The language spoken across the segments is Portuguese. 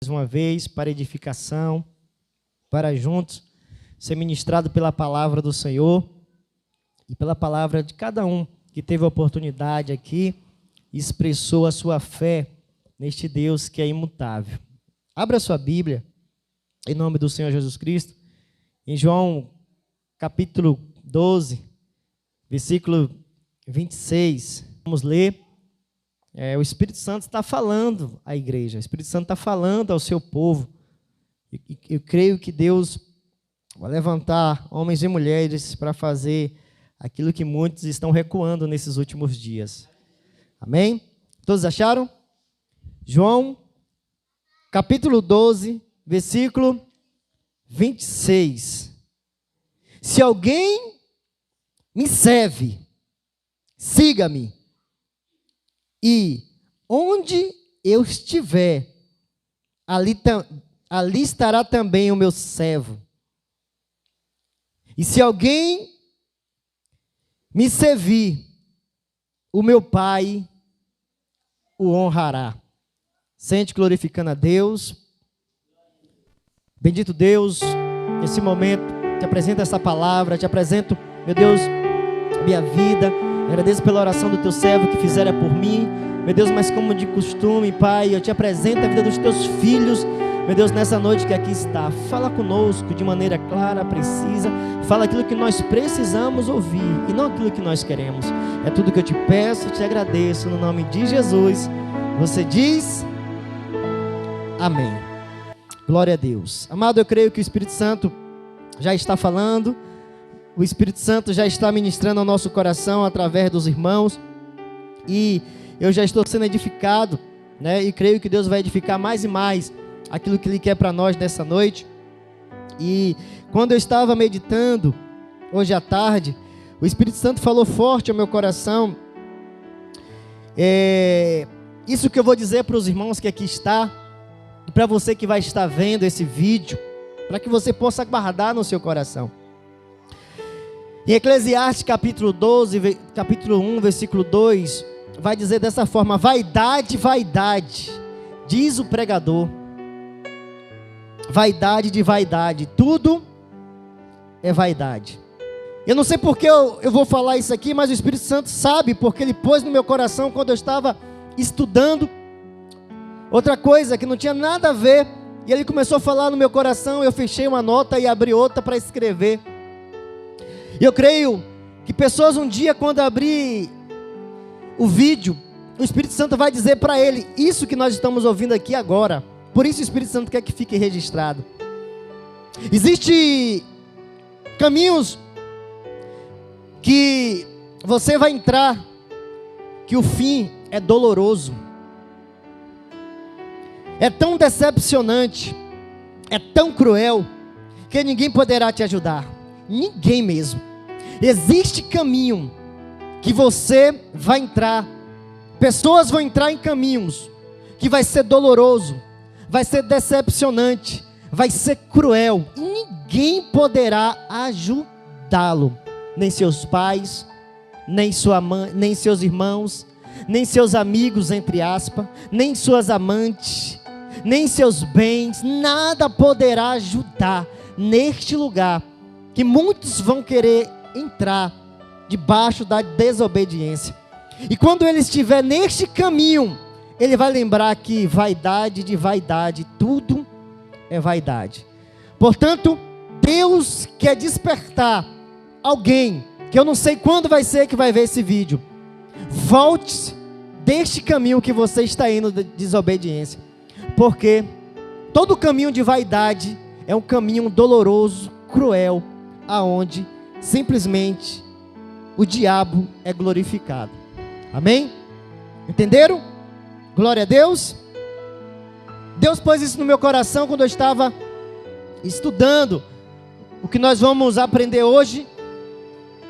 mais uma vez para edificação, para juntos ser ministrado pela palavra do Senhor e pela palavra de cada um que teve a oportunidade aqui e expressou a sua fé neste Deus que é imutável. Abra sua Bíblia, em nome do Senhor Jesus Cristo, em João capítulo 12, versículo 26. Vamos ler. O Espírito Santo está falando à igreja, o Espírito Santo está falando ao seu povo. Eu creio que Deus vai levantar homens e mulheres para fazer aquilo que muitos estão recuando nesses últimos dias. Amém? Todos acharam? João, capítulo 12, versículo 26. Se alguém me serve, siga-me, e onde eu estiver, ali estará também o meu servo. E se alguém me servir, o meu Pai o honrará. Sente glorificando a Deus. Bendito Deus, nesse momento, te apresento essa palavra, te apresento, meu Deus, minha vida. Agradeço pela oração do teu servo que fizera por mim. Meu Deus, mas como de costume, Pai, eu te apresento a vida dos teus filhos. Meu Deus, nessa noite que aqui está, fala conosco de maneira clara, precisa. Fala aquilo que nós precisamos ouvir e não aquilo que nós queremos. É tudo que eu te peço e te agradeço no nome de Jesus. Você diz amém. Glória a Deus. Amado, eu creio que o Espírito Santo já está falando. O Espírito Santo já está ministrando ao nosso coração através dos irmãos. E eu já estou sendo edificado, né? E creio que Deus vai edificar mais e mais aquilo que Ele quer para nós nessa noite. E quando eu estava meditando, hoje à tarde, o Espírito Santo falou forte ao meu coração. Isso que eu vou dizer para os irmãos que aqui está, e para você que vai estar vendo esse vídeo, para que você possa guardar no seu coração. Em Eclesiastes capítulo 12, capítulo 1, versículo 2, vai dizer dessa forma: vaidade, vaidade, diz o pregador. Vaidade de vaidade, tudo é vaidade. Eu não sei porque eu vou falar isso aqui, mas o Espírito Santo sabe, porque Ele pôs no meu coração quando eu estava estudando. Outra coisa que não tinha nada a ver, e Ele começou a falar no meu coração, eu fechei uma nota e abri outra para escrever. E eu creio que pessoas um dia, quando abrir o vídeo, o Espírito Santo vai dizer para ele isso que nós estamos ouvindo aqui agora. Por isso o Espírito Santo quer que fique registrado. Existem caminhos que você vai entrar, que o fim é doloroso. É tão decepcionante, é tão cruel, que ninguém poderá te ajudar. Ninguém mesmo. Existe caminho que você vai entrar, pessoas vão entrar em caminhos que vai ser doloroso, vai ser decepcionante, vai ser cruel, e ninguém poderá ajudá-lo, nem seus pais, nem sua mãe, nem seus irmãos, nem seus amigos, entre aspas, nem suas amantes, nem seus bens, nada poderá ajudar neste lugar, que muitos vão querer entrar debaixo da desobediência. E quando ele estiver neste caminho, ele vai lembrar que vaidade de vaidade, tudo é vaidade. Portanto, Deus quer despertar alguém, que eu não sei quando vai ser que vai ver esse vídeo. Volte deste caminho que você está indo de desobediência, porque todo caminho de vaidade é um caminho doloroso, cruel, aonde simplesmente o diabo é glorificado. Amém? Entenderam? Glória a Deus. Deus pôs isso no meu coração quando eu estava estudando o que nós vamos aprender hoje.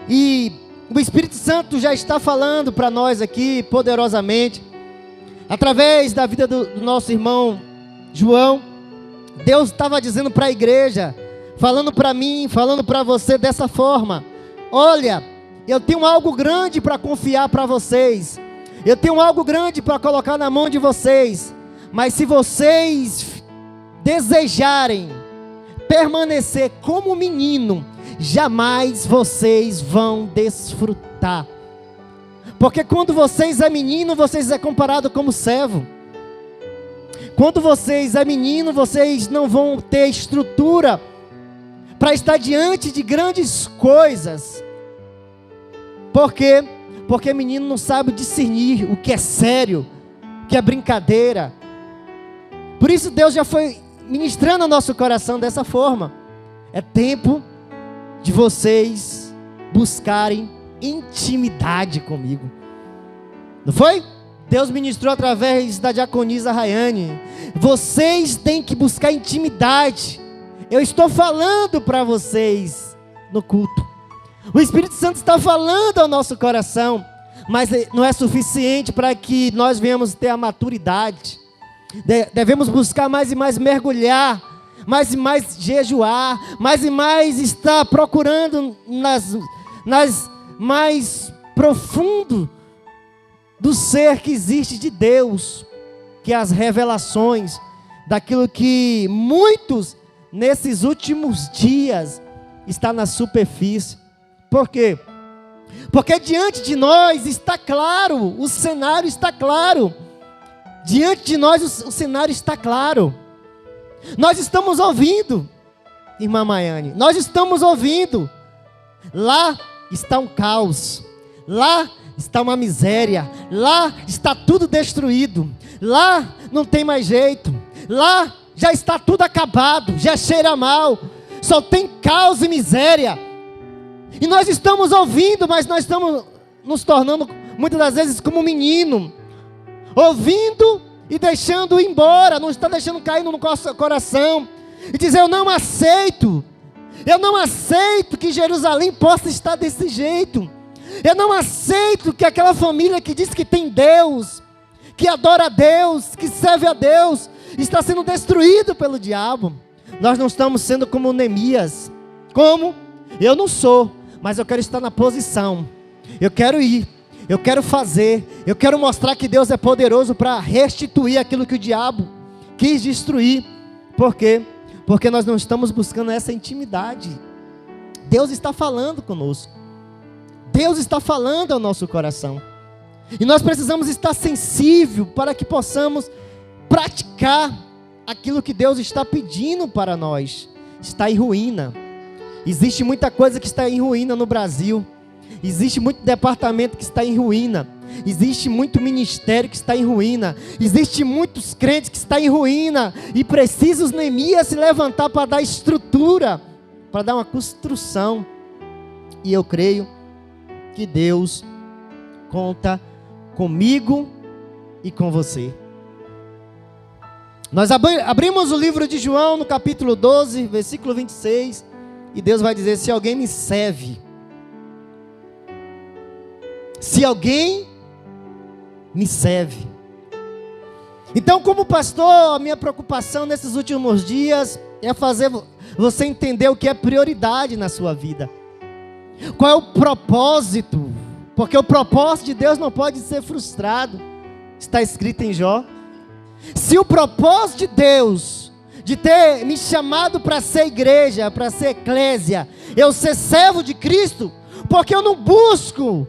E o Espírito Santo já está falando para nós aqui poderosamente, através da vida do nosso irmão João. Deus estava dizendo para a igreja, falando para mim, falando para você dessa forma: olha, eu tenho algo grande para confiar para vocês, eu tenho algo grande para colocar na mão de vocês, mas se vocês desejarem permanecer como menino, jamais vocês vão desfrutar. Porque quando vocês é menino, vocês é comparado como servo. Quando vocês é menino, vocês não vão ter estrutura para estar diante de grandes coisas. Por quê? Porque menino não sabe discernir o que é sério, o que é brincadeira. Por isso Deus já foi ministrando ao nosso coração dessa forma. É tempo de vocês buscarem intimidade comigo. Não foi? Deus ministrou através da diaconisa Rayane. Vocês têm que buscar intimidade. Eu estou falando para vocês no culto. O Espírito Santo está falando ao nosso coração, mas não é suficiente para que nós venhamos ter a maturidade. Devemos buscar mais e mais mergulhar, mais e mais jejuar, mais e mais estar procurando nas mais profundo do ser que existe de Deus, que é as revelações daquilo que muitos nesses últimos dias está na superfície. Por quê? Porque diante de nós está claro, o cenário está claro. Diante de nós o cenário está claro. Nós estamos ouvindo, irmã Maiane, nós estamos ouvindo. Lá está um caos, lá está uma miséria, lá está tudo destruído, lá não tem mais jeito, lá já está tudo acabado, já cheira mal, só tem caos e miséria. E nós estamos ouvindo, mas nós estamos nos tornando muitas das vezes como um menino, ouvindo e deixando ir embora, não está deixando cair no nosso coração, e dizer: eu não aceito que Jerusalém possa estar desse jeito, eu não aceito que aquela família que diz que tem Deus, que adora a Deus, que serve a Deus, está sendo destruído pelo diabo. Nós não estamos sendo como Neemias. Como? Eu não sou, mas eu quero estar na posição, eu quero ir, eu quero fazer, eu quero mostrar que Deus é poderoso para restituir aquilo que o diabo quis destruir. Por quê? Porque nós não estamos buscando essa intimidade. Deus está falando conosco, Deus está falando ao nosso coração, e nós precisamos estar sensível para que possamos praticar aquilo que Deus está pedindo para nós. Está em ruína, existe muita coisa que está em ruína no Brasil, existe muito departamento que está em ruína, existe muito ministério que está em ruína, existe muitos crentes que estão em ruína, e precisa os Neemias se levantar para dar estrutura, para dar uma construção. E eu creio que Deus conta comigo e com você. Nós abrimos o livro de João no capítulo 12, versículo 26, e Deus vai dizer: se alguém me serve, se alguém me serve. Então, como pastor, a minha preocupação nesses últimos dias é fazer você entender o que é prioridade na sua vida. Qual é o propósito? Porque o propósito de Deus não pode ser frustrado. Está escrito em Jó. Se o propósito de Deus, de ter me chamado para ser igreja, para ser eclésia, eu ser servo de Cristo, porque eu não busco,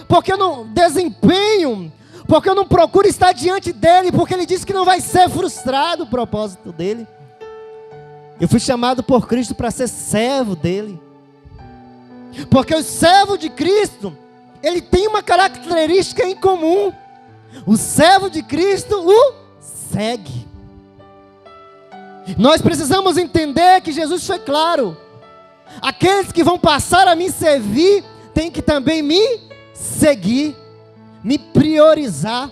porque eu não desempenho, porque eu não procuro estar diante dele, porque ele disse que não vai ser frustrado o propósito dele. Eu fui chamado por Cristo para ser servo dele, porque o servo de Cristo, ele tem uma característica em comum: o servo de Cristo o segue. Nós precisamos entender que Jesus foi claro: aqueles que vão passar a me servir, têm que também me seguir, me priorizar.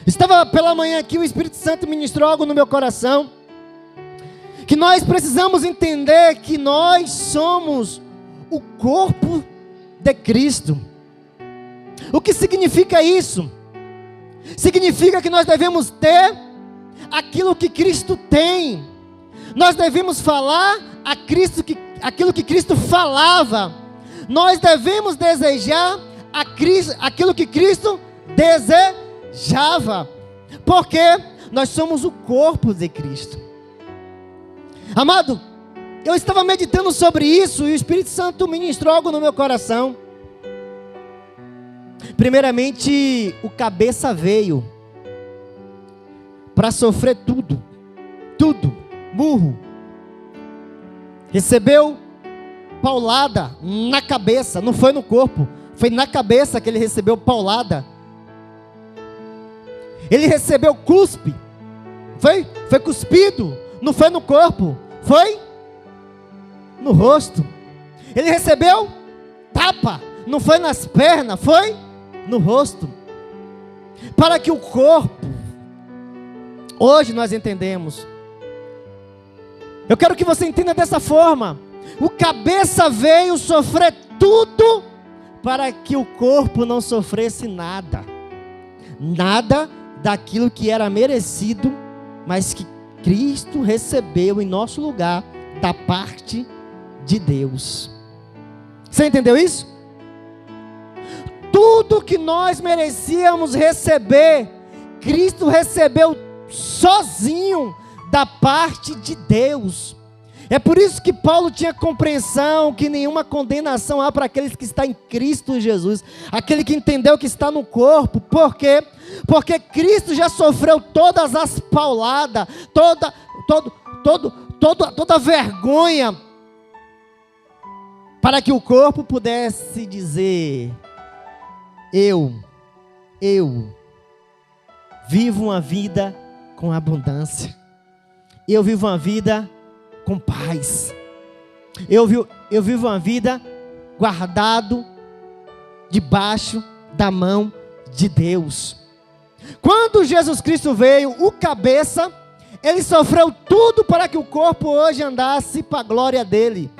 Estava pela manhã aqui, o Espírito Santo ministrou algo no meu coração, que nós precisamos entender que nós somos o corpo de Cristo. O que significa isso? Significa que nós devemos ter aquilo que Cristo tem. Nós devemos falar a Cristo aquilo que Cristo falava. Nós devemos desejar aquilo que Cristo desejava. Porque nós somos o corpo de Cristo. Amado, eu estava meditando sobre isso e o Espírito Santo ministrou algo no meu coração. Primeiramente, o cabeça veio para sofrer tudo, murro. Recebeu paulada na cabeça, não foi no corpo, foi na cabeça que ele recebeu paulada. Ele recebeu cuspe, foi cuspido, não foi no corpo, foi no rosto. Ele recebeu tapa, não foi nas pernas, foi no rosto. Para que o corpo, hoje nós entendemos, eu quero que você entenda dessa forma, o cabeça veio sofrer tudo, para que o corpo não sofresse nada daquilo que era merecido, mas que Cristo recebeu em nosso lugar, da parte de Deus. Você entendeu isso? Tudo que nós merecíamos receber, Cristo recebeu sozinho da parte de Deus. É por isso que Paulo tinha compreensão que nenhuma condenação há para aqueles que estão em Cristo Jesus, aquele que entendeu que está no corpo. Por quê? Porque Cristo já sofreu todas as pauladas, toda vergonha, para que o corpo pudesse dizer: eu vivo uma vida com abundância, eu vivo uma vida com paz, eu vivo uma vida guardado debaixo da mão de Deus. Quando Jesus Cristo veio, o cabeça, ele sofreu tudo para que o corpo hoje andasse para a glória dele.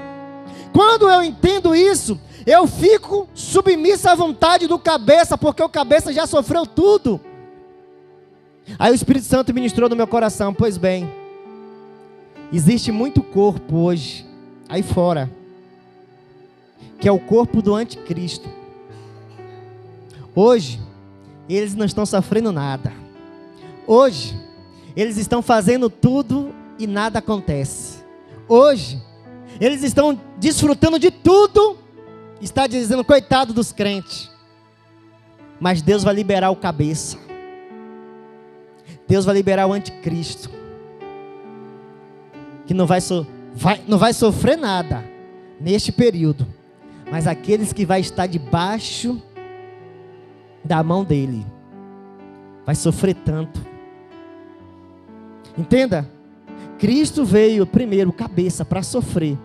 Quando eu entendo isso, eu fico submisso à vontade do cabeça, porque o cabeça já sofreu tudo. Aí o Espírito Santo ministrou no meu coração: pois bem, existe muito corpo hoje, aí fora, que é o corpo do anticristo. Hoje, eles não estão sofrendo nada. Hoje, eles estão fazendo tudo e nada acontece. Hoje, eles estão desfrutando de tudo, está dizendo: coitado dos crentes. Mas Deus vai liberar o cabeça. Deus vai liberar o anticristo, que não vai sofrer nada neste período, mas aqueles que vai estar debaixo da mão dele, vai sofrer tanto. Entenda, Cristo veio primeiro cabeça para sofrer,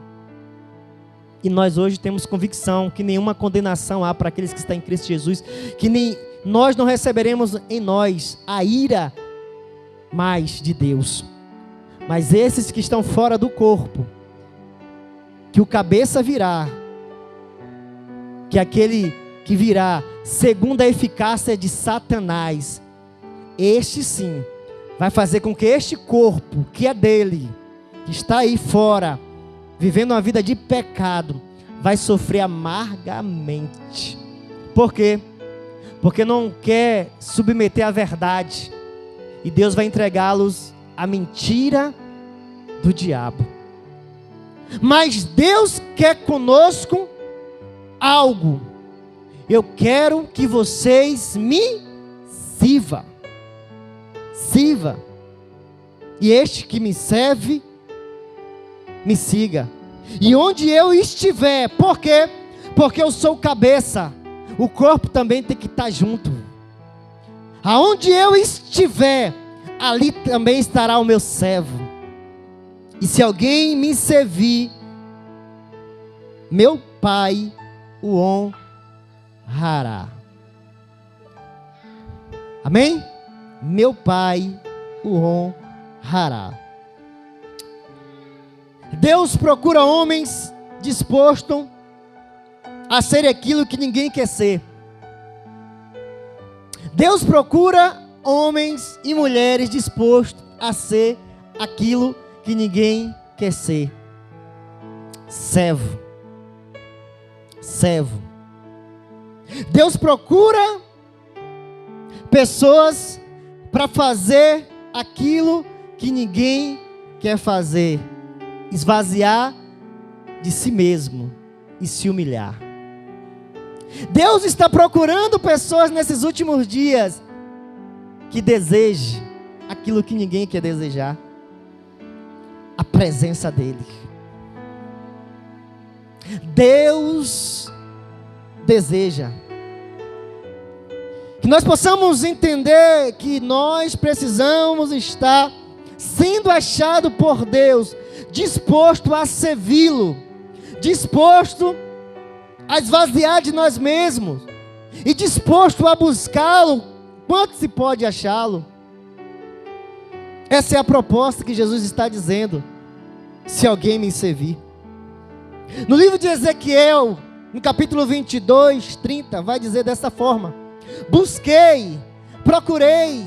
e nós hoje temos convicção que nenhuma condenação há para aqueles que estão em Cristo Jesus, que nem nós não receberemos em nós a ira mais de Deus. Mas esses que estão fora do corpo, que o cabeça virá, que aquele que virá segundo a eficácia de Satanás, este sim vai fazer com que este corpo que é dele, que está aí fora, vivendo uma vida de pecado, vai sofrer amargamente. Por quê? Porque não quer submeter à verdade, e Deus vai entregá-los à mentira do diabo. Mas Deus quer conosco algo. Eu quero que vocês me sirva. E este que me serve, me siga. E onde eu estiver, por quê? Porque eu sou o cabeça, o corpo também tem que estar junto. Aonde eu estiver, ali também estará o meu servo. E se alguém me servir, meu Pai o honrará. Amém? Meu Pai o honrará. Deus procura homens dispostos a ser aquilo que ninguém quer ser. Deus procura homens e mulheres dispostos a ser aquilo que ninguém quer ser. Servo. Deus procura pessoas para fazer aquilo que ninguém quer fazer: esvaziar de si mesmo e se humilhar. Deus está procurando pessoas nesses últimos dias que desejem aquilo que ninguém quer desejar: a presença dEle. Deus deseja que nós possamos entender que nós precisamos estar sendo achado por Deus, disposto a servi-lo, disposto a esvaziar de nós mesmos e disposto a buscá-lo quanto se pode achá-lo. Essa é a proposta que Jesus está dizendo: se alguém me servir. No livro de Ezequiel, no capítulo 22, 30, vai dizer dessa forma: busquei, procurei,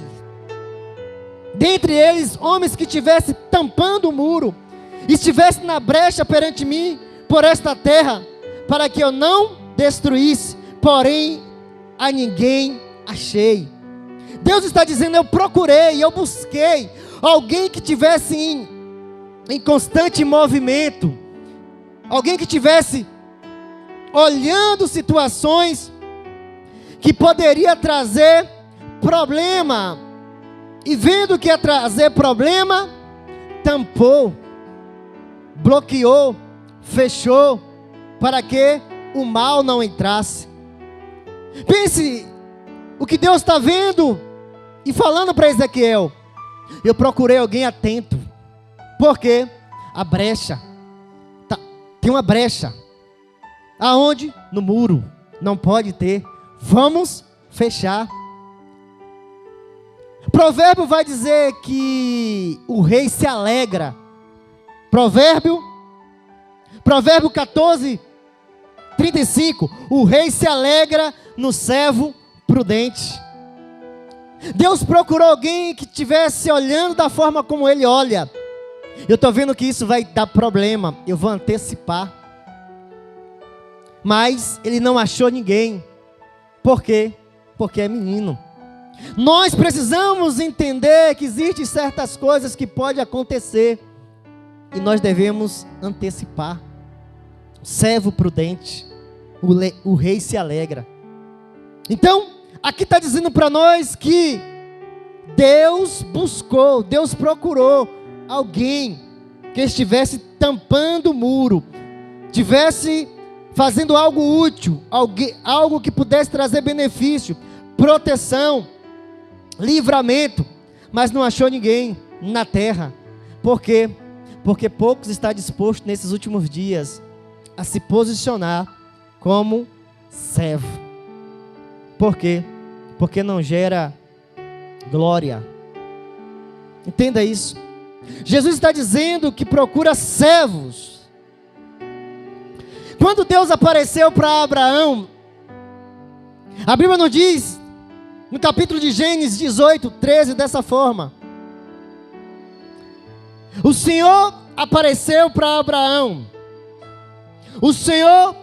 dentre eles homens que estivessem tampando o muro, estivessem na brecha perante mim por esta terra, para que eu não destruísse, porém a ninguém achei. Deus está dizendo: eu procurei, eu busquei alguém que tivesse em constante movimento, alguém que tivesse olhando situações que poderia trazer problema, e vendo que ia trazer problema, tampou, bloqueou, fechou, para que o mal não entrasse. Pense o que Deus está vendo e falando para Ezequiel: eu procurei alguém atento, porque a brecha, tem uma brecha. Aonde? No muro. Não pode ter. Vamos fechar. Provérbio vai dizer que o rei se alegra. Provérbio 14, 35. O rei se alegra no servo prudente. Deus procurou alguém que estivesse olhando da forma como ele olha. Eu estou vendo que isso vai dar problema, eu vou antecipar. Mas ele não achou ninguém. Por quê? Porque é menino. Nós precisamos entender que existem certas coisas que podem acontecer, e nós devemos antecipar. Servo prudente, o rei se alegra. Então, aqui está dizendo para nós que Deus buscou, Deus procurou alguém que estivesse tampando o muro, estivesse fazendo algo útil, algo que pudesse trazer benefício, proteção, livramento, mas não achou ninguém na terra. Por quê? Porque poucos estão dispostos nesses últimos dias a se posicionar como servo. Por quê? Porque não gera glória. Entenda isso. Jesus está dizendo que procura servos. Quando Deus apareceu para Abraão, a Bíblia nos diz, no capítulo de Gênesis 18, 13, dessa forma: o Senhor apareceu para Abraão. O Senhor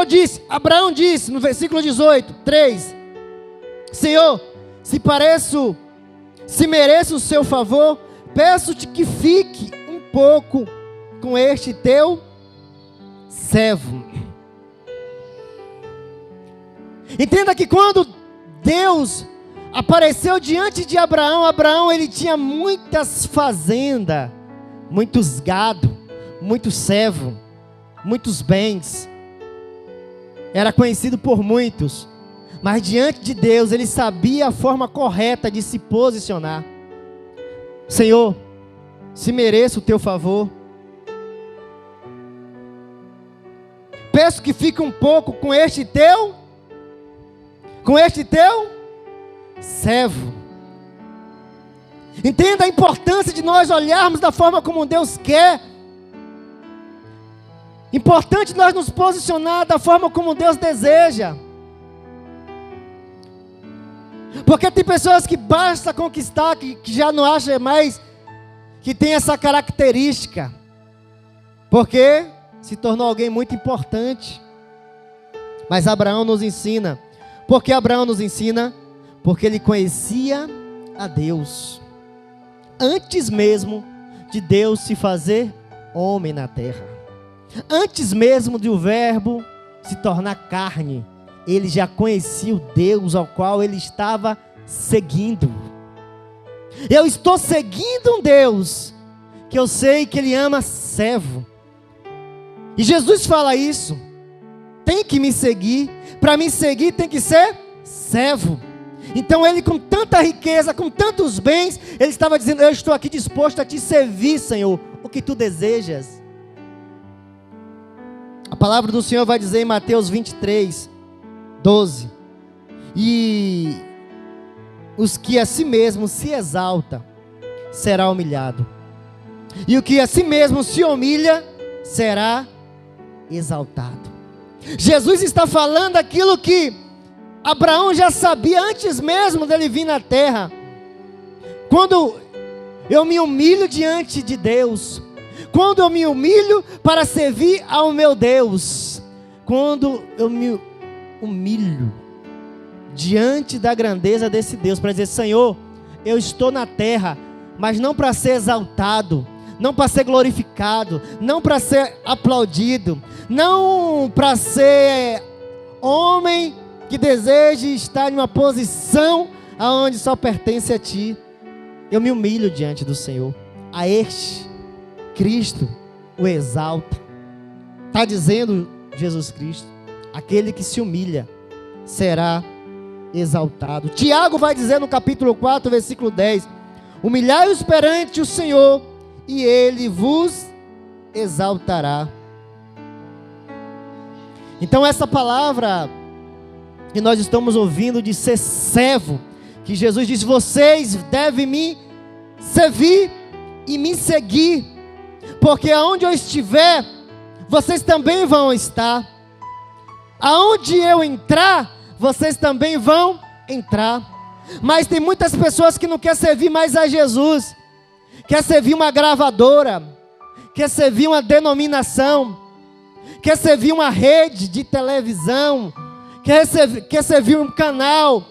disse, Abraão disse, no versículo 18, 3: Senhor, se mereço o seu favor, peço-te que fique um pouco com este teu servo. Entenda que quando Deus apareceu diante de Abraão, Abraão ele tinha muitas fazendas, muitos gado, muitos servos, muitos bens. Era conhecido por muitos, mas diante de Deus ele sabia a forma correta de se posicionar. Senhor, se mereço o teu favor, peço que fique um pouco com este teu servo. Entenda a importância de nós olharmos da forma como Deus quer. Importante nós nos posicionar da forma como Deus deseja. Porque tem pessoas que basta conquistar, que já não acham mais que tem essa característica, porque se tornou alguém muito importante. Mas Abraão nos ensina: Porque Abraão nos ensina, porque ele conhecia a Deus, antes mesmo de Deus se fazer homem na terra. Antes mesmo de o verbo se tornar carne, ele já conhecia o Deus ao qual ele estava seguindo. Eu estou seguindo um Deus que eu sei que ele ama servo. E Jesus fala isso. Tem que me seguir. Para me seguir tem que ser servo. Então ele, com tanta riqueza, com tantos bens, ele estava dizendo: eu estou aqui disposto a te servir, Senhor, o que tu desejas. A palavra do Senhor vai dizer em Mateus 23, 12: e os que a si mesmo se exalta, será humilhado, e o que a si mesmo se humilha, será exaltado. Jesus está falando aquilo que Abraão já sabia antes mesmo dele vir na terra. Quando eu me humilho diante de Deus, quando eu me humilho para servir ao meu Deus, quando eu me humilho diante da grandeza desse Deus, para dizer: Senhor, eu estou na terra, mas não para ser exaltado, não para ser glorificado, não para ser aplaudido, não para ser homem que deseje estar em uma posição aonde só pertence a Ti. Eu me humilho diante do Senhor. A este Cristo o exalta. Está dizendo Jesus Cristo: aquele que se humilha será exaltado. Tiago vai dizer no capítulo 4, versículo 10: humilhai-vos perante o Senhor, e Ele vos exaltará. Então essa palavra que nós estamos ouvindo de ser servo, que Jesus diz: vocês devem me servir e me seguir, porque aonde eu estiver, vocês também vão estar. Aonde eu entrar, vocês também vão entrar. Mas tem muitas pessoas que não querem servir mais a Jesus, quer servir uma gravadora, quer servir uma denominação, quer servir uma rede de televisão, quer servir um canal,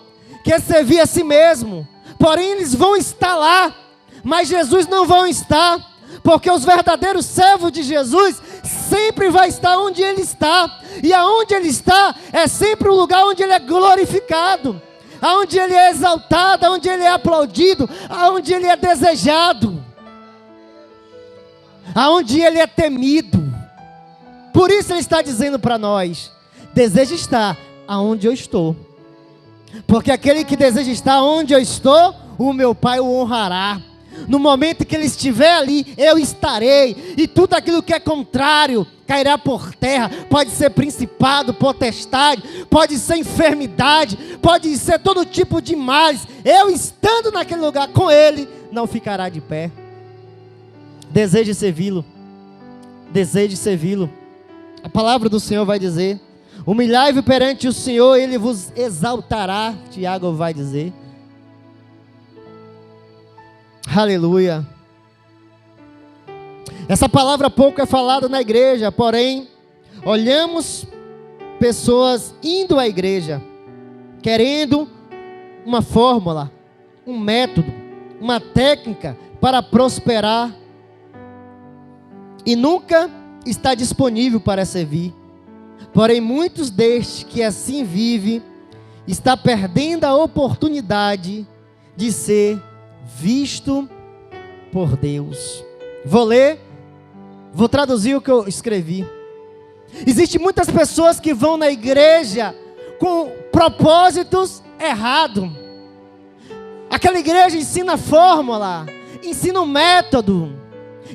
quer servir a si mesmo. Porém eles vão estar lá, mas Jesus não vão estar, porque os verdadeiros servos de Jesus sempre vai estar onde Ele está, e aonde Ele está é sempre o lugar onde Ele é glorificado, aonde Ele é exaltado, aonde Ele é aplaudido, aonde Ele é desejado, aonde Ele é temido. Por isso Ele está dizendo para nós: deseja estar aonde eu estou, porque aquele que deseja estar onde eu estou, o meu Pai o honrará. No momento que Ele estiver ali, eu estarei, e tudo aquilo que é contrário cairá por terra. Pode ser principado, potestade, pode ser enfermidade, pode ser todo tipo de males. Eu estando naquele lugar com Ele, não ficará de pé. Deseje servi-lo, deseje servi-lo. A palavra do Senhor vai dizer: humilhai-vos perante o Senhor, Ele vos exaltará. Tiago vai dizer. Aleluia. Essa palavra pouco é falada na igreja, porém olhamos pessoas indo à igreja, querendo uma fórmula, um método, uma técnica para prosperar, e nunca está disponível para servir. Porém muitos destes que assim vivem, está perdendo a oportunidade de ser visto por Deus. Vou traduzir o que eu escrevi. Existem muitas pessoas que vão na igreja com propósitos errados. Aquela igreja ensina fórmula, ensina um método,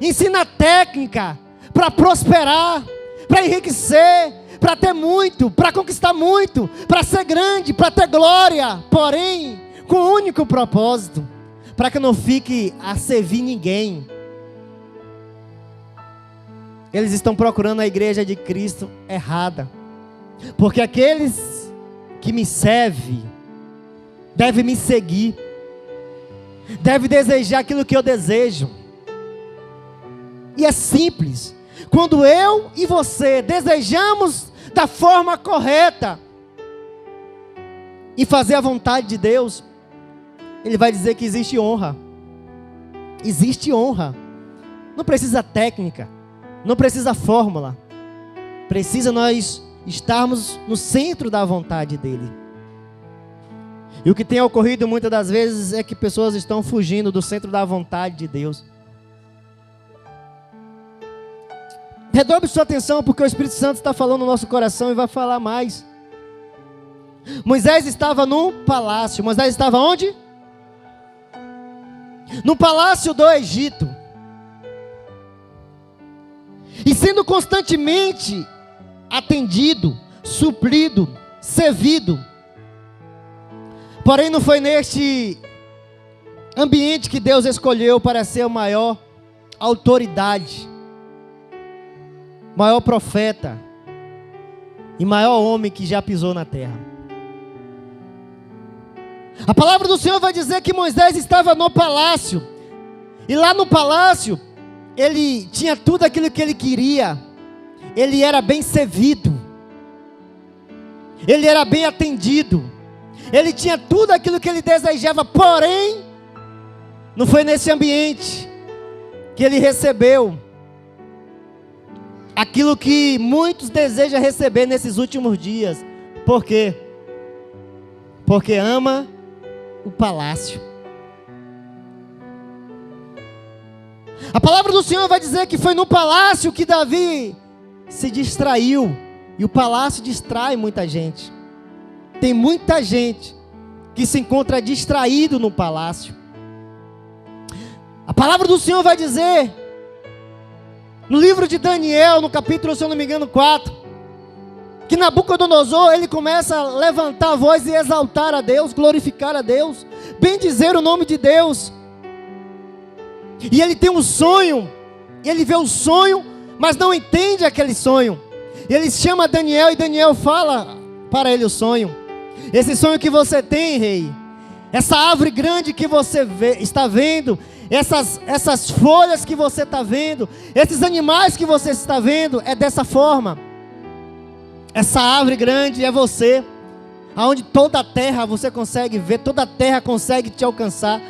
ensina técnica para prosperar, para enriquecer, para ter muito, para conquistar muito, para ser grande, para ter glória. Porém, com um único propósito: para que não fique a servir ninguém. Eles estão procurando a igreja de Cristo errada, porque aqueles que me servem devem me seguir, devem desejar aquilo que eu desejo. E é simples. Quando eu e você desejamos da forma correta, e fazer a vontade de Deus, ele vai dizer que existe honra. Existe honra. Não precisa técnica, não precisa fórmula. Precisa nós estarmos no centro da vontade dele. E o que tem ocorrido muitas das vezes é que pessoas estão fugindo do centro da vontade de Deus. Redobre sua atenção, porque o Espírito Santo está falando no nosso coração e vai falar mais. Moisés estava no palácio. Moisés estava onde? No palácio do Egito. E sendo constantemente atendido, suprido, servido. Porém não foi neste ambiente que Deus escolheu para ser a maior autoridade, maior profeta e maior homem que já pisou na terra. A palavra do Senhor vai dizer que Moisés estava no palácio, e lá no palácio ele tinha tudo aquilo que ele queria. Ele era bem servido, ele era bem atendido, ele tinha tudo aquilo que ele desejava. Porém, não foi nesse ambiente que ele recebeu aquilo que muitos desejam receber nesses últimos dias. Por quê? Porque ama o palácio. A palavra do Senhor vai dizer que foi no palácio que Davi se distraiu. E o palácio distrai muita gente. Tem muita gente que se encontra distraído no palácio. A palavra do Senhor vai dizer no livro de Daniel, no capítulo, se eu não me engano, 4, que Nabucodonosor, ele começa a levantar a voz e exaltar a Deus, glorificar a Deus, bendizer o nome de Deus. E ele tem um sonho, ele vê o sonho, mas não entende aquele sonho. Ele chama Daniel e Daniel fala para ele o sonho. Esse sonho que você tem, rei, essa árvore grande que você está vendo, essas folhas que você está vendo, esses animais que você está vendo, é dessa forma. Essa árvore grande é você, aonde toda a terra você consegue ver, toda a terra consegue te alcançar,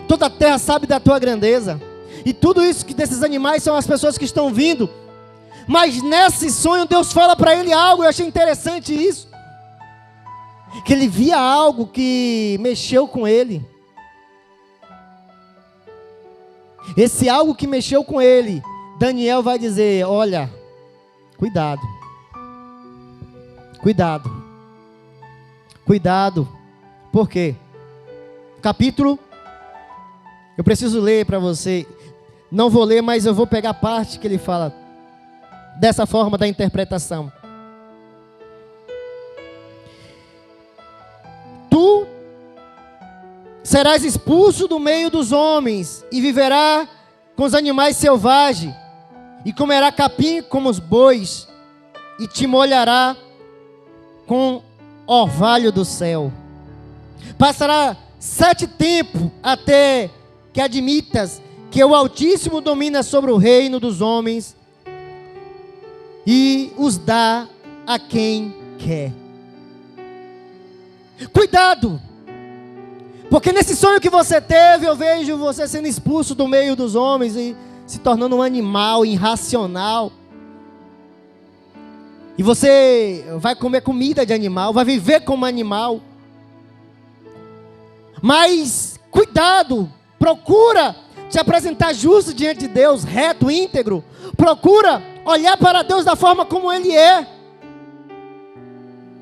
toda a terra sabe da tua grandeza. E tudo isso que desses animais são as pessoas que estão vindo. Mas nesse sonho Deus fala para ele algo, eu achei interessante isso. Que ele via algo que mexeu com ele. Esse algo que mexeu com ele, Daniel vai dizer: olha, cuidado. Cuidado. Cuidado. Por quê? Capítulo, eu preciso ler para você. Não vou ler, mas eu vou pegar a parte que ele fala dessa forma da interpretação. Tu serás expulso do meio dos homens e viverá com os animais selvagens e comerá capim como os bois e te molhará com orvalho do céu. Passará 7 tempos até que admitas que o Altíssimo domina sobre o reino dos homens e os dá a quem quer. Cuidado, porque nesse sonho que você teve, eu vejo você sendo expulso do meio dos homens e se tornando um animal irracional. E você vai comer comida de animal, vai viver como animal. Mas cuidado, procura te apresentar justo diante de Deus, reto, íntegro. Procura olhar para Deus da forma como Ele é.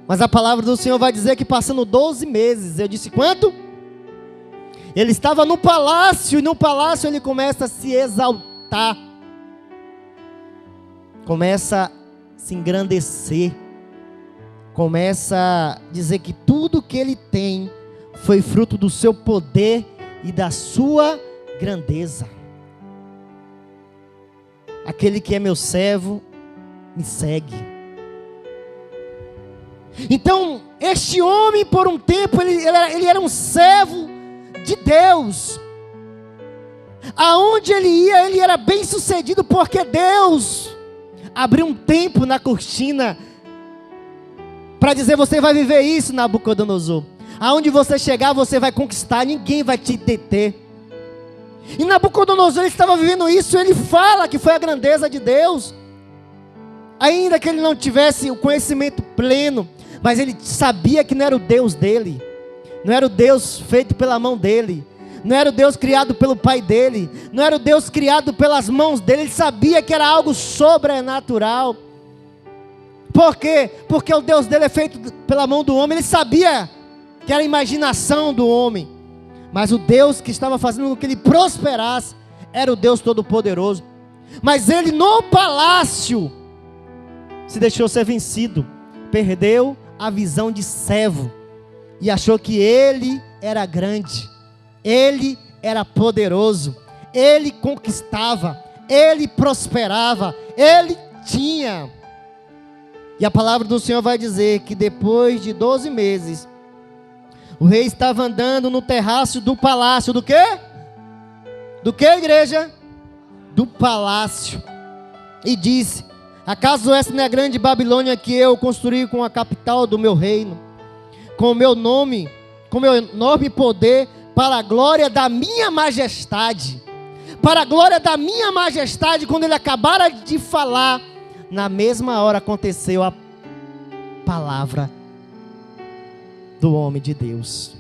Mas a palavra do Senhor vai dizer que passando 12 meses, eu disse quanto? Ele estava no palácio, e no palácio ele começa a se exaltar. Começa a se engrandecer. Começa a dizer que tudo que ele tem foi fruto do seu poder e da sua grandeza. Aquele que é meu servo, me segue. Então, este homem, por um tempo, ele era um servo de Deus. Aonde ele ia, ele era bem sucedido, porque Deus abriu um tempo na cortina para dizer: você vai viver isso, Nabucodonosor. Aonde você chegar, você vai conquistar, ninguém vai te deter. E Nabucodonosor estava vivendo isso, ele fala que foi a grandeza de Deus. Ainda que ele não tivesse o conhecimento pleno, mas ele sabia que não era o Deus dele, não era o Deus feito pela mão dele, não era o Deus criado pelo pai dele, não era o Deus criado pelas mãos dele. Ele sabia que era algo sobrenatural. Por quê? Porque o Deus dele é feito pela mão do homem. Ele sabia que era a imaginação do homem, mas o Deus que estava fazendo com que ele prosperasse era o Deus Todo-Poderoso. Mas ele no palácio se deixou ser vencido, perdeu a visão de servo e achou que ele era grande, ele era poderoso, ele conquistava, ele prosperava, ele tinha. E a palavra do Senhor vai dizer que depois de 12 meses, o rei estava andando no terraço do palácio. Do quê? Do quê, igreja? Do palácio. E disse: acaso essa não é a grande Babilônia que eu construí com a capital do meu reino, com o meu nome, com o meu enorme poder, para a glória da minha majestade? Para a glória da minha majestade. Quando ele acabara de falar, na mesma hora aconteceu a palavra do homem de Deus.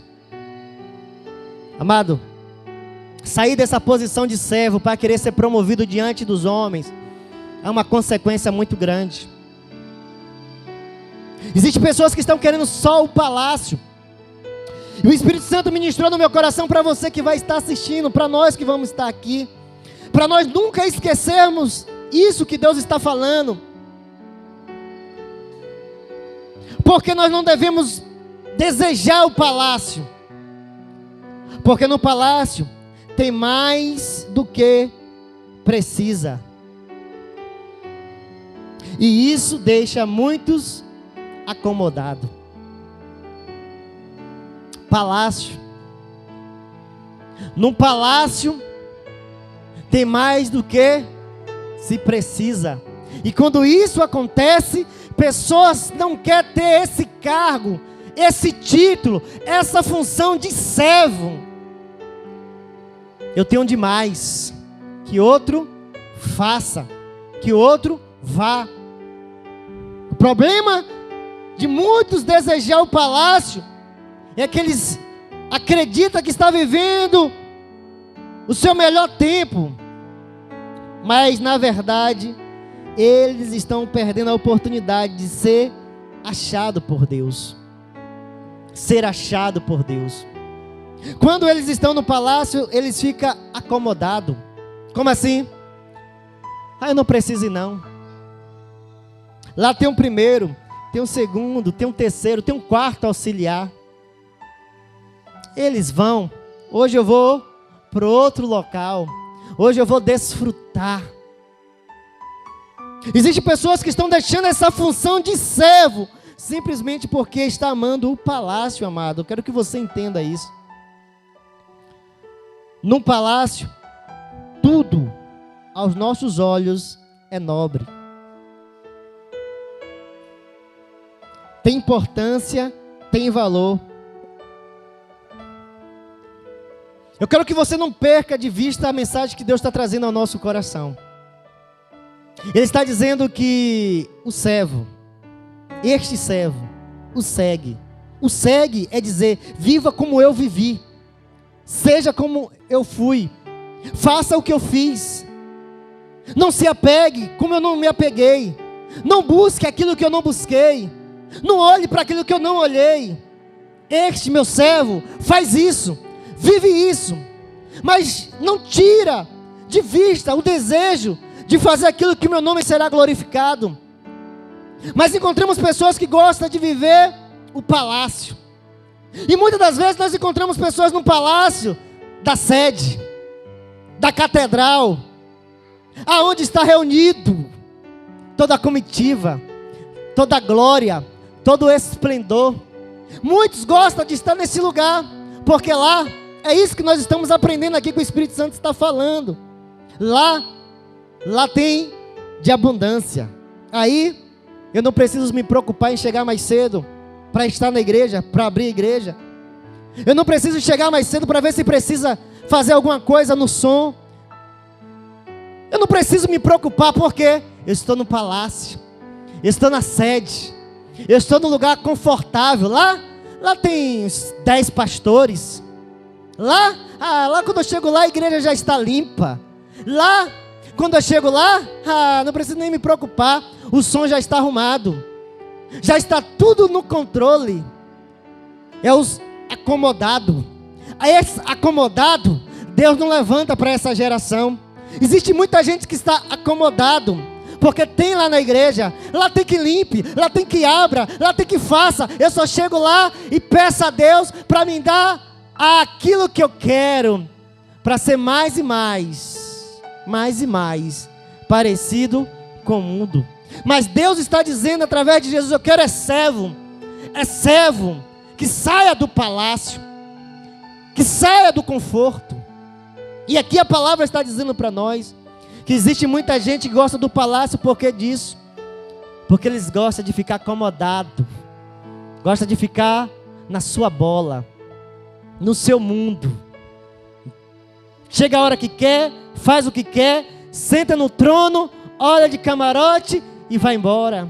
Amado, sair dessa posição de servo para querer ser promovido diante dos homens é uma consequência muito grande. Existem pessoas que estão querendo só o palácio. E o Espírito Santo ministrou no meu coração para você que vai estar assistindo, para nós que vamos estar aqui, para nós nunca esquecermos isso que Deus está falando. Porque nós não devemos desejar o palácio, porque no palácio tem mais do que precisa, e isso deixa muitos acomodados. Palácio, num palácio tem mais do que se precisa, e quando isso acontece, pessoas não querem ter esse cargo, esse título, essa função de servo. Eu tenho demais, que outro faça, que outro vá. O problema de muitos desejar o palácio é que eles acreditam que está vivendo o seu melhor tempo, mas na verdade eles estão perdendo a oportunidade de ser achado por Deus. Ser achado por Deus. Quando eles estão no palácio, eles ficam acomodados. Como assim? Eu não preciso ir não. Lá tem um primeiro, tem um segundo, tem um terceiro, tem um quarto auxiliar. Eles vão. Hoje eu vou para outro local. Hoje eu vou desfrutar. Existem pessoas que estão deixando essa função de servo simplesmente porque está amando o palácio, amado. Eu quero que você entenda isso. Num palácio, tudo aos nossos olhos é nobre. Tem importância, tem valor. Eu quero que você não perca de vista a mensagem que Deus está trazendo ao nosso coração. Ele está dizendo que o servo, este servo, o segue. O segue é dizer: viva como eu vivi, seja como eu fui, faça o que eu fiz, não se apegue como eu não me apeguei, não busque aquilo que eu não busquei, não olhe para aquilo que eu não olhei. Este meu servo faz isso, vive isso, mas não tira de vista o desejo de fazer aquilo que o meu nome será glorificado. Mas encontramos pessoas que gostam de viver o palácio. E muitas das vezes nós encontramos pessoas no palácio da sede, da catedral, aonde está reunido toda a comitiva, toda a glória, todo o esplendor. Muitos gostam de estar nesse lugar, porque lá é isso que nós estamos aprendendo aqui que o Espírito Santo está falando. Lá tem de abundância. Aí eu não preciso me preocupar em chegar mais cedo para estar na igreja, para abrir a igreja. Eu não preciso chegar mais cedo para ver se precisa fazer alguma coisa no som. Eu não preciso me preocupar porque eu estou no palácio, eu estou na sede, eu estou num lugar confortável. Lá tem uns 10 pastores. Lá quando eu chego lá, a igreja já está limpa. Lá, quando eu chego lá, não preciso nem me preocupar. O som já está arrumado. Já está tudo no controle. É os acomodados. Esse acomodado, Deus não levanta para essa geração. Existe muita gente que está acomodado, porque tem lá na igreja, lá tem que limpe, lá tem que abra, lá tem que faça. Eu só chego lá e peço a Deus para me dar aquilo que eu quero, para ser mais e mais parecido com o mundo. Mas Deus está dizendo através de Jesus: eu quero é servo que saia do palácio, que saia do conforto. E aqui a palavra está dizendo para nós que existe muita gente que gosta do palácio porque disso, porque eles gostam de ficar acomodado, gosta de ficar na sua bola, no seu mundo. Chega a hora que quer, faz o que quer, senta no trono, olha de camarote e vai embora,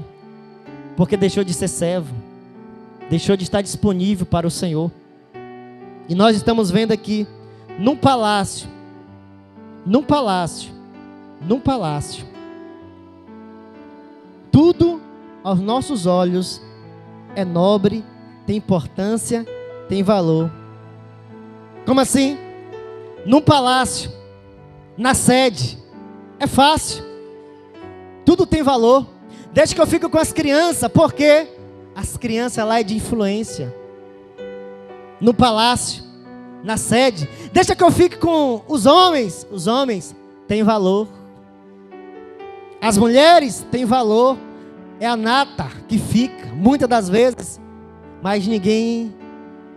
porque deixou de ser servo, deixou de estar disponível para o Senhor. E nós estamos vendo aqui, num palácio, tudo aos nossos olhos é nobre, tem importância, tem valor. Como assim? Num palácio, na sede, é fácil, tudo tem valor. Deixa que eu fico com as crianças, porque as crianças lá é de influência. No palácio, na sede, deixa que eu fique com os homens têm valor. As mulheres têm valor, é a nata que fica, muitas das vezes, mas ninguém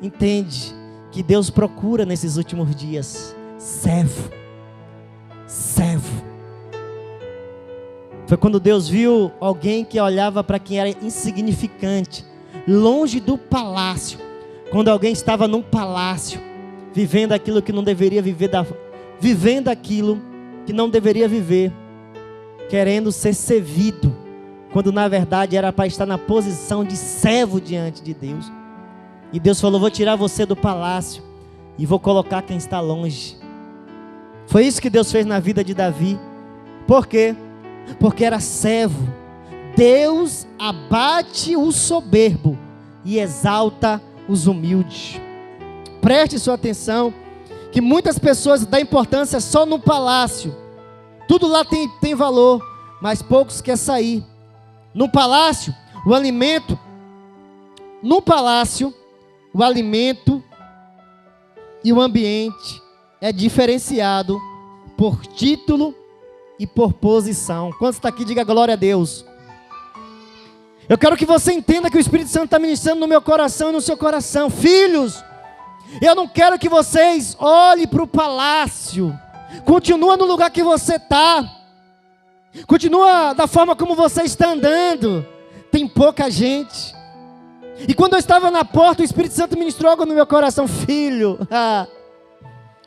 entende que Deus procura nesses últimos dias servo. Foi quando Deus viu alguém que olhava para quem era insignificante, longe do palácio. Quando alguém estava num palácio, vivendo aquilo que não deveria viver, vivendo aquilo que não deveria viver, querendo ser servido, quando na verdade era para estar na posição de servo diante de Deus. E Deus falou: vou tirar você do palácio e vou colocar quem está longe. Foi isso que Deus fez na vida de Davi. Por quê? Porque era servo. Deus abate o soberbo e exalta os humildes. Preste sua atenção, que muitas pessoas dão importância só no palácio. Tudo lá tem valor, mas poucos querem sair. No palácio, o alimento e o ambiente é diferenciado por título e por posição. Quantos está aqui, diga glória a Deus. Eu quero que você entenda que o Espírito Santo está ministrando no meu coração e no seu coração. Filhos, eu não quero que vocês olhem para o palácio. Continua no lugar que você está. Continua da forma como você está andando. Tem pouca gente. E quando eu estava na porta, o Espírito Santo ministrou algo no meu coração. Filho,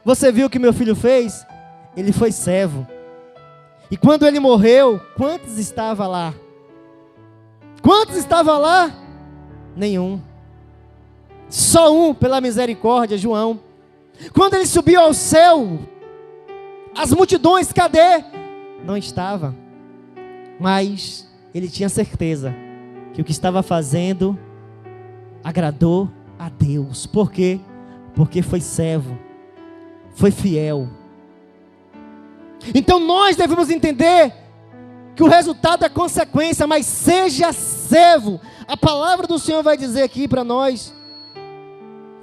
você viu o que meu filho fez? Ele foi servo. E quando ele morreu, quantos estavam lá? Quantos estavam lá? Nenhum. Só um, pela misericórdia, João. Quando ele subiu ao céu, as multidões, cadê? Não estava. Mas ele tinha certeza que o que estava fazendo agradou a Deus. Por quê? Porque foi servo, foi fiel. Então nós devemos entender que o resultado é consequência, mas seja servo. A palavra do Senhor vai dizer aqui para nós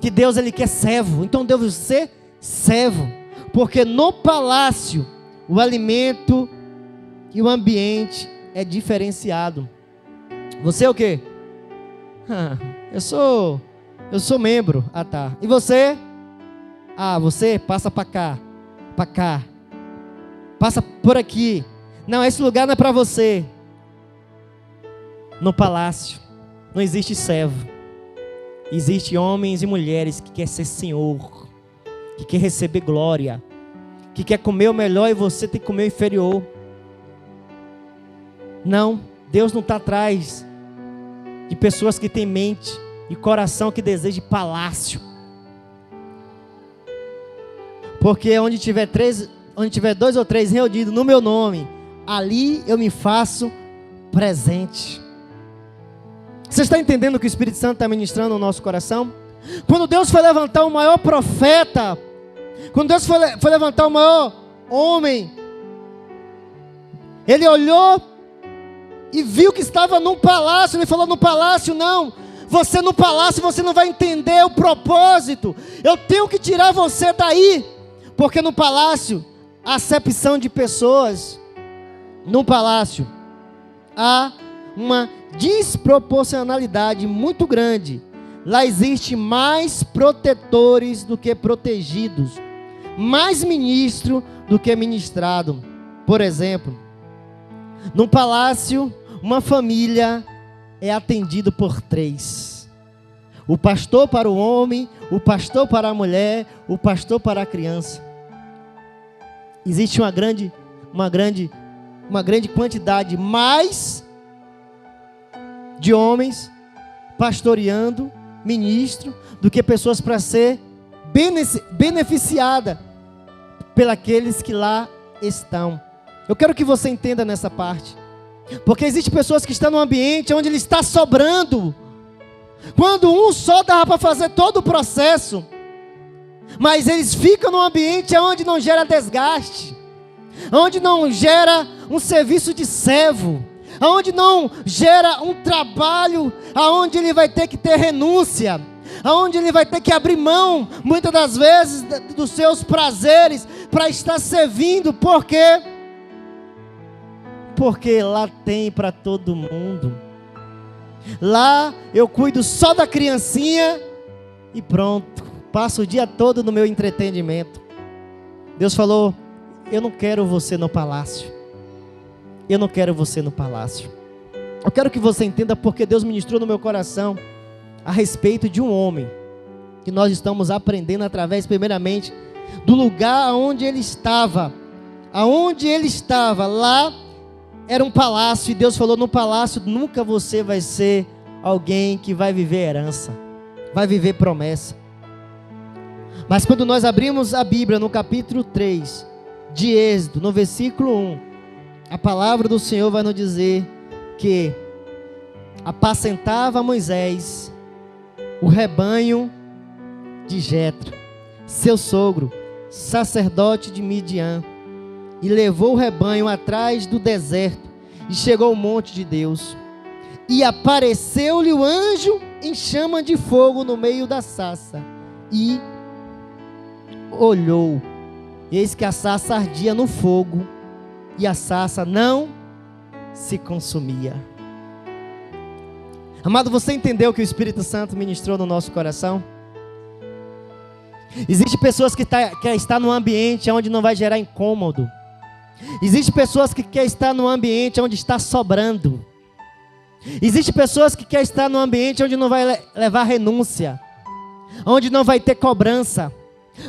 que Deus, Ele quer servo. Então devo ser servo, porque no palácio o alimento e o ambiente é diferenciado. Você é o quê? Eu sou membro. Ah, tá. E você? Você passa para cá, passa por aqui. Não, esse lugar não é para você. No palácio não existe servo, Existem homens e mulheres que querem ser senhor, que querem receber glória, que quer comer o melhor e você tem que comer o inferior. Não, Deus não está atrás de pessoas que têm mente e coração que desejam palácio. Porque onde tiver 2 ou 3 reunidos no meu nome, ali eu me faço presente. Você está entendendo o que o Espírito Santo está ministrando no nosso coração? Quando Deus foi levantar o maior profeta, quando Deus foi levantar o maior homem, Ele olhou e viu que estava num palácio. Ele falou: no palácio não, você no palácio você não vai entender o propósito. Eu tenho que tirar você daí, porque no palácio há acepção de pessoas. No palácio há uma desproporcionalidade muito grande. Lá existe mais protetores do que protegidos, mais ministro do que ministrado. Por exemplo, no palácio, uma família é atendida por 3. O pastor para o homem, o pastor para a mulher, o pastor para a criança. Existe uma grande quantidade mais de homens pastoreando, ministro, do que pessoas para ser beneficiada pelos que lá estão. Eu quero que você entenda nessa parte, porque existem pessoas que estão num ambiente onde ele está sobrando, quando um só dava para fazer todo o processo, mas eles ficam num ambiente onde não gera desgaste, onde não gera um serviço de servo, onde não gera um trabalho, onde ele vai ter que ter renúncia, onde ele vai ter que abrir mão, muitas das vezes, dos seus prazeres, para estar servindo. Por quê? Porque lá tem para todo mundo. Lá eu cuido só da criancinha e pronto, passo o dia todo no meu entretenimento. Deus falou: eu não quero você no palácio. Eu não quero você no palácio. Eu quero que você entenda, porque Deus ministrou no meu coração a respeito de um homem que nós estamos aprendendo através, primeiramente, do lugar onde ele estava. Aonde ele estava, lá era um palácio, e Deus falou: no palácio nunca você vai ser alguém que vai viver herança, vai viver promessa. Mas quando nós abrimos a Bíblia no capítulo 3 de Êxodo, no versículo 1, a palavra do Senhor vai nos dizer que apacentava Moisés o rebanho de Jetro, seu sogro, sacerdote de Midian, e levou o rebanho atrás do deserto, e chegou ao monte de Deus, e apareceu-lhe o anjo em chama de fogo no meio da sarça, e olhou, eis que a sarça ardia no fogo, e a sarça não se consumia. Amado, você entendeu o que o Espírito Santo ministrou no nosso coração? Existem pessoas que querem estar num ambiente onde não vai gerar incômodo. Existem pessoas que querem estar num ambiente onde está sobrando. Existem pessoas que querem estar num ambiente onde não vai levar renúncia, onde não vai ter cobrança,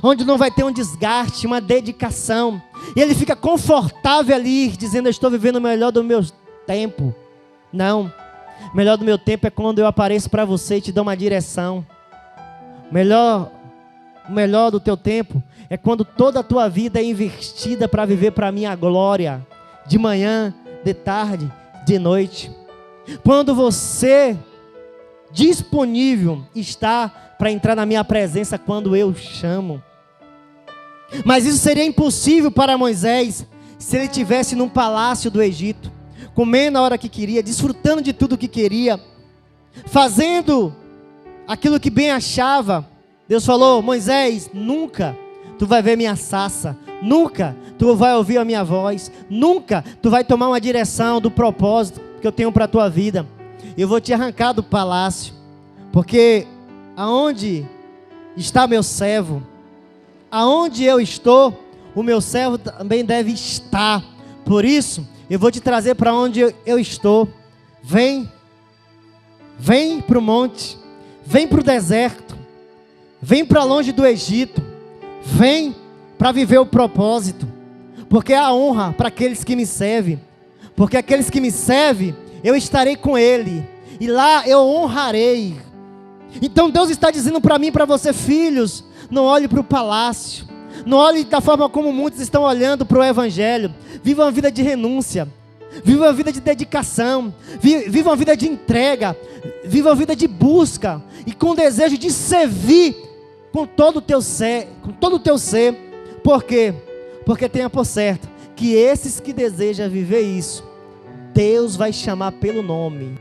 onde não vai ter um desgaste, uma dedicação. E ele fica confortável ali, dizendo: eu estou vivendo o melhor do meu tempo. Não, o melhor do meu tempo é quando eu apareço para você e te dou uma direção. O melhor do teu tempo é quando toda a tua vida é investida para viver para a minha glória, de manhã, de tarde, de noite. Quando você disponível está para entrar na minha presença quando eu chamo. Mas isso seria impossível para Moisés se ele estivesse num palácio do Egito, comendo a hora que queria, desfrutando de tudo que queria, fazendo aquilo que bem achava. Deus falou: Moisés, nunca tu vai ver minha sarça, nunca tu vai ouvir a minha voz, nunca tu vai tomar uma direção do propósito que eu tenho para a tua vida. Eu vou te arrancar do palácio, porque aonde está meu servo, aonde eu estou, o meu servo também deve estar. Por isso, eu vou te trazer para onde eu estou. Vem para o monte, vem para o deserto, vem para longe do Egito, vem para viver o propósito, porque há honra para aqueles que me servem, porque aqueles que me servem, eu estarei com ele, e lá eu honrarei. Então Deus está dizendo para mim e para você, filhos, não olhe para o palácio, não olhe da forma como muitos estão olhando para o evangelho. Viva uma vida de renúncia, viva uma vida de dedicação, viva uma vida de entrega, viva uma vida de busca, e com desejo de servir com todo o teu ser, por quê? Porque tenha por certo, que esses que desejam viver isso, Deus vai chamar pelo nome.